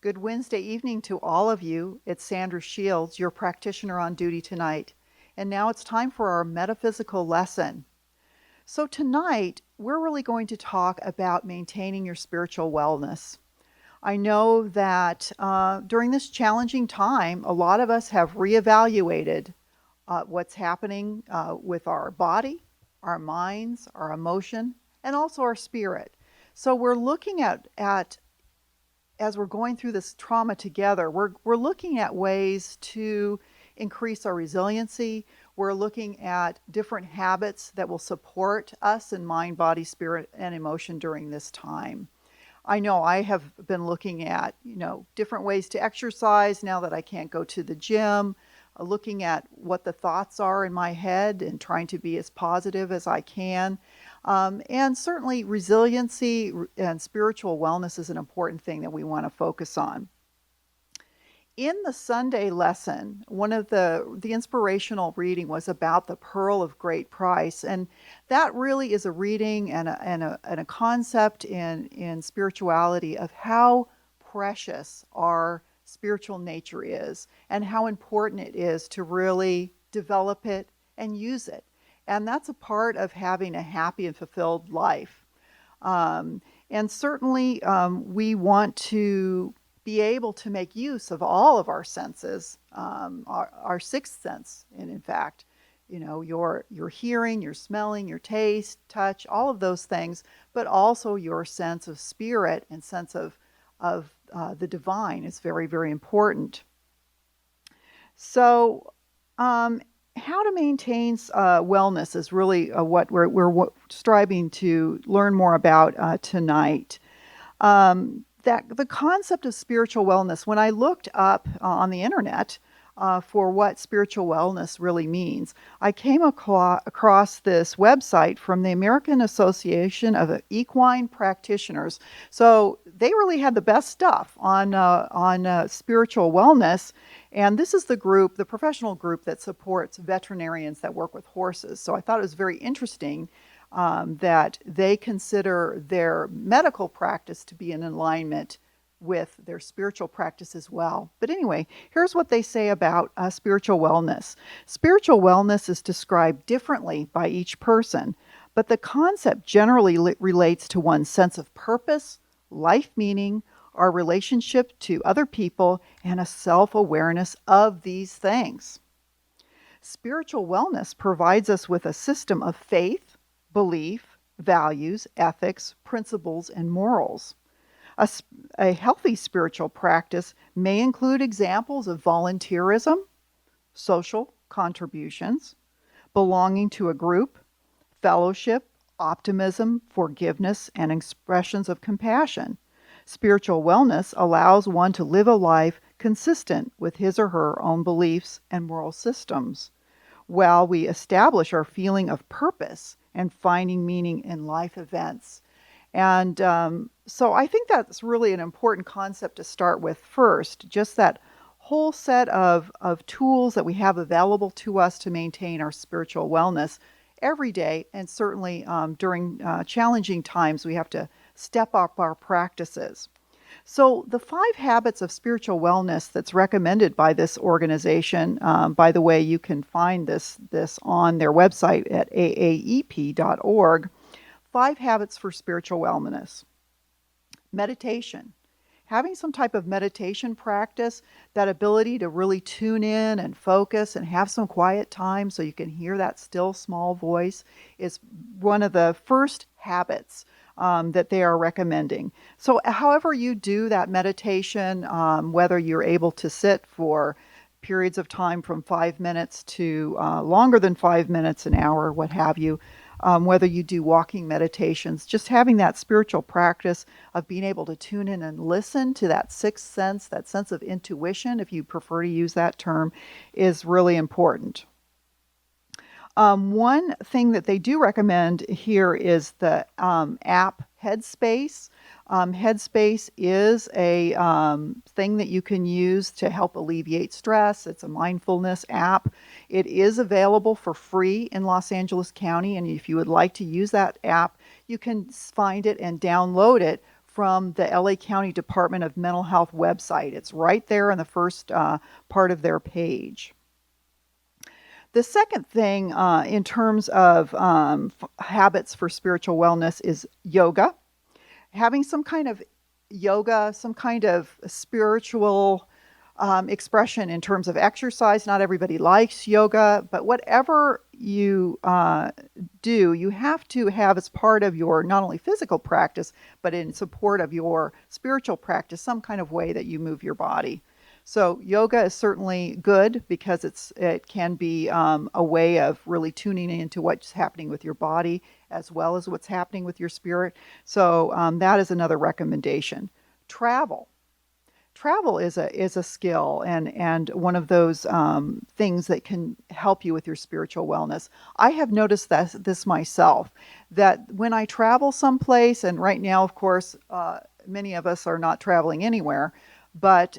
Good Wednesday evening to all of you. It's Sandra Shields, your practitioner on duty tonight. And now it's time for our metaphysical lesson. So tonight, we're really going to talk about maintaining your spiritual wellness. I know that during this challenging time, a lot of us have reevaluated what's happening with our body, our minds, our emotion, and also our spirit. So we're looking at as we're going through this trauma together, we're looking at ways to increase our resiliency. We're looking at different habits that will support us in mind, body, spirit, and emotion during this time. I know I have been looking at, different ways to exercise now that I can't go to the gym, looking at what the thoughts are in my head and trying to be as positive as I can. And certainly resiliency and spiritual wellness is an important thing that we want to focus on. In the Sunday lesson, one of the inspirational reading was about the pearl of great price. And that really is a reading and a concept in spirituality of how precious our spiritual nature is and how important it is to really develop it and use it. And that's a part of having a happy and fulfilled life. And certainly we want to be able to make use of all of our senses, our sixth sense, and in fact, your hearing, your smelling, your taste, touch, all of those things, but also your sense of spirit and sense of the divine is very, very important. So, how to maintain wellness is really what we're striving to learn more about tonight. That the concept of spiritual wellness, when I looked up on the internet for what spiritual wellness really means, I came across this website from the American Association of Equine Practitioners. So they really had the best stuff on spiritual wellness. And this is the group, the professional group that supports veterinarians that work with horses. So I thought it was very interesting that they consider their medical practice to be in alignment with their spiritual practice as well. But anyway, here's what they say about spiritual wellness. Spiritual wellness is described differently by each person, but the concept generally relates to one's sense of purpose, life meaning, our relationship to other people, and a self-awareness of these things. Spiritual wellness provides us with a system of faith, belief, values, ethics, principles, and morals. A healthy spiritual practice may include examples of volunteerism, social contributions, belonging to a group, fellowship, optimism, forgiveness, and expressions of compassion. Spiritual wellness allows one to live a life consistent with his or her own beliefs and moral systems, while we establish our feeling of purpose and finding meaning in life events. And so I think that's really an important concept to start with first, just that whole set of tools that we have available to us to maintain our spiritual wellness every day. And certainly during challenging times, we have to step up our practices. So the 5 habits of spiritual wellness that's recommended by this organization, by the way, you can find this on their website at aaep.org, 5 habits for spiritual wellness. Meditation. Having some type of meditation practice, that ability to really tune in and focus and have some quiet time so you can hear that still small voice is one of the first habits that they are recommending. So however you do that meditation, whether you're able to sit for periods of time from 5 minutes to longer than 5 minutes, an hour, what have you, whether you do walking meditations, just having that spiritual practice of being able to tune in and listen to that sixth sense, that sense of intuition, if you prefer to use that term, is really important. One thing that they do recommend here is the app Headspace. Headspace is a thing that you can use to help alleviate stress. It's a mindfulness app. It is available for free in Los Angeles County, and if you would like to use that app, you can find it and download it from the LA County Department of Mental Health website. It's right there in the first part of their page. The second thing in terms of habits for spiritual wellness is yoga. Having some kind of yoga, some kind of spiritual expression in terms of exercise. Not everybody likes yoga, but whatever you do, you have to have as part of your not only physical practice, but in support of your spiritual practice, some kind of way that you move your body. So yoga is certainly good because it can be a way of really tuning into what's happening with your body as well as what's happening with your spirit. So that is another recommendation. Travel. Travel is a skill and one of those things that can help you with your spiritual wellness. I have noticed this myself, that when I travel someplace, and right now, of course, many of us are not traveling anywhere, but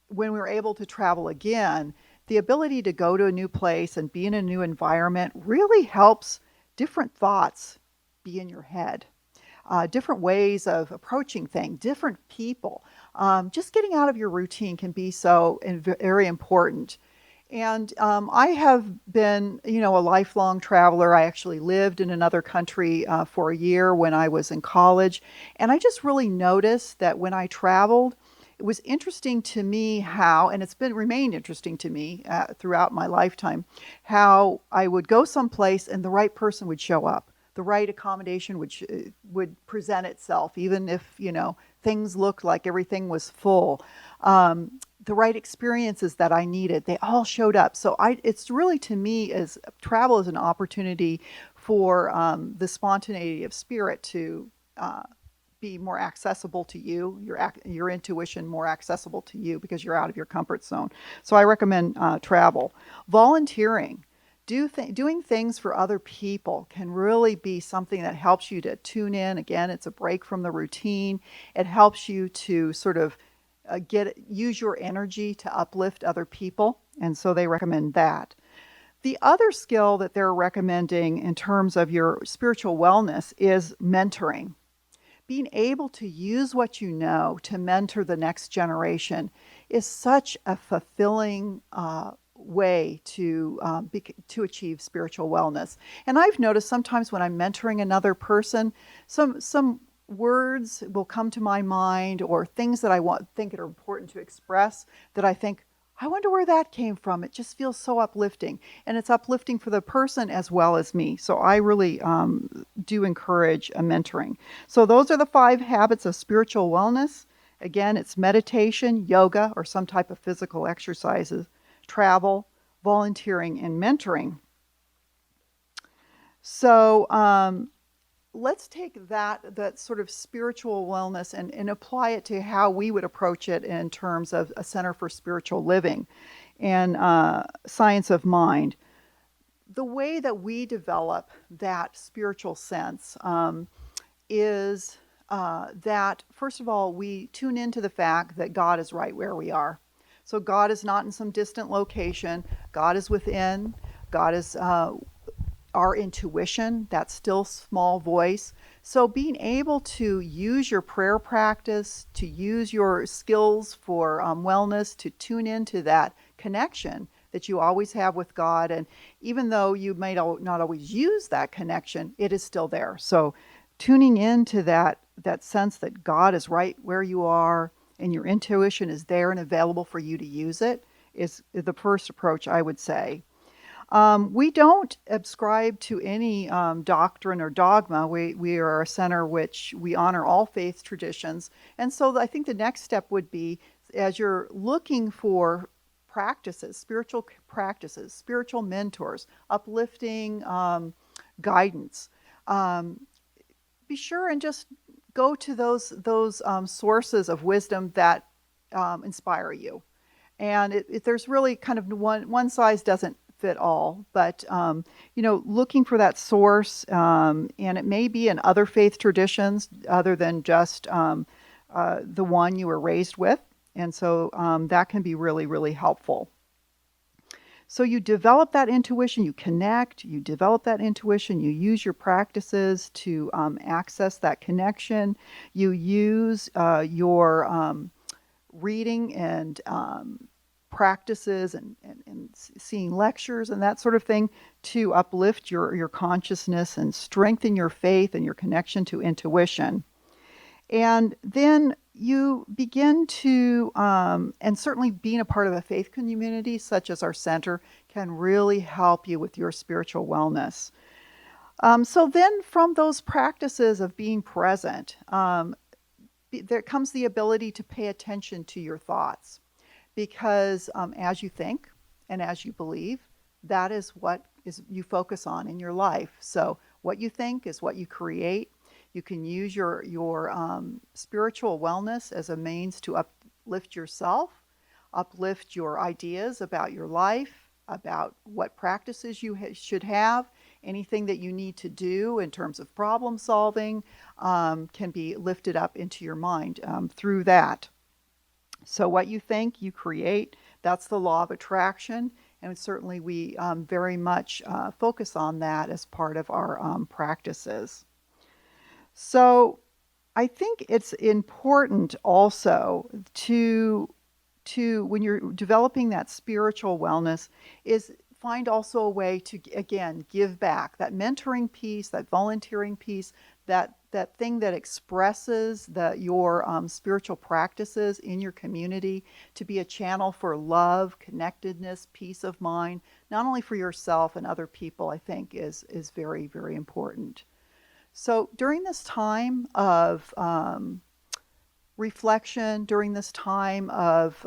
when we're able to travel again, the ability to go to a new place and be in a new environment really helps different thoughts be in your head. Different ways of approaching things, different people. Just getting out of your routine can be so very important. And I have been, a lifelong traveler. I actually lived in another country for a year when I was in college. And I just really noticed that when I traveled, it was interesting to me how, and it's remained interesting to me throughout my lifetime, how I would go someplace and the right person would show up. The right accommodation would present itself, even if, things looked like everything was full. The right experiences that I needed, they all showed up. So it's really, to me, as travel is an opportunity for the spontaneity of spirit to be more accessible to you, your intuition more accessible to you because you're out of your comfort zone. So I recommend travel. Volunteering. Doing things for other people can really be something that helps you to tune in. Again, it's a break from the routine. It helps you to sort of use your energy to uplift other people, and so they recommend that. The other skill that they're recommending in terms of your spiritual wellness is mentoring. Being able to use what you know to mentor the next generation is such a fulfilling way to achieve spiritual wellness. And I've noticed sometimes when I'm mentoring another person, some words will come to my mind, or things that I think are important to express that I think, I wonder where that came from. It just feels so uplifting, and it's uplifting for the person as well as me. So I really do encourage a mentoring. So those are the 5 habits of spiritual wellness. Again, it's meditation, yoga, or some type of physical exercises, travel, volunteering, and mentoring. So let's take that sort of spiritual wellness and apply it to how we would approach it in terms of a Center for Spiritual Living and Science of Mind. The way that we develop that spiritual sense is that, first of all, we tune into the fact that God is right where we are. So God is not in some distant location. God is within. God is our intuition, that still small voice. So being able to use your prayer practice, to use your skills for wellness, to tune into that connection that you always have with God. And even though you may not always use that connection, it is still there. So tuning into that sense that God is right where you are and your intuition is there and available for you to use it is the first approach, I would say. We don't ascribe to any doctrine or dogma. We are a center which we honor all faith traditions. And so I think the next step would be, as you're looking for spiritual practices, spiritual mentors, uplifting guidance, be sure and just go to those sources of wisdom that inspire you. And there's really kind of one size doesn't fit all, but looking for that source, and it may be in other faith traditions other than just the one you were raised with, and so that can be really, really helpful. So you develop that intuition, you connect, you develop that intuition, you use your practices to access that connection. You use your reading and practices and seeing lectures and that sort of thing to uplift your consciousness and strengthen your faith and your connection to intuition. And then you begin to, and certainly being a part of a faith community such as our center can really help you with your spiritual wellness. So then, from those practices of being present, there comes the ability to pay attention to your thoughts because as you think and as you believe, that is what is you focus on in your life. So what you think is what you create. You can use your spiritual wellness as a means to uplift yourself, uplift your ideas about your life, about what practices you should have. Anything that you need to do in terms of problem solving can be lifted up into your mind through that. So what you think, you create. That's the law of attraction. And certainly we very much focus on that as part of our practices. So I think it's important also to when you're developing that spiritual wellness is find also a way to again give back that mentoring piece, that volunteering piece, that thing that expresses your spiritual practices in your community to be a channel for love, connectedness, peace of mind, not only for yourself and other people. I think is very, very important. So during this time of reflection, during this time of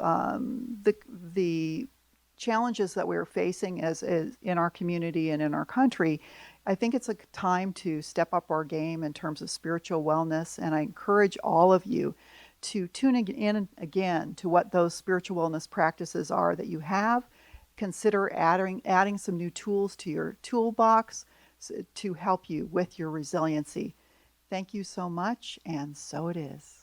the challenges that we're facing as in our community and in our country, I think it's a time to step up our game in terms of spiritual wellness. And I encourage all of you to tune in again to what those spiritual wellness practices are that you have. Consider adding some new tools to your toolbox to help you with your resiliency. Thank you so much, and so it is.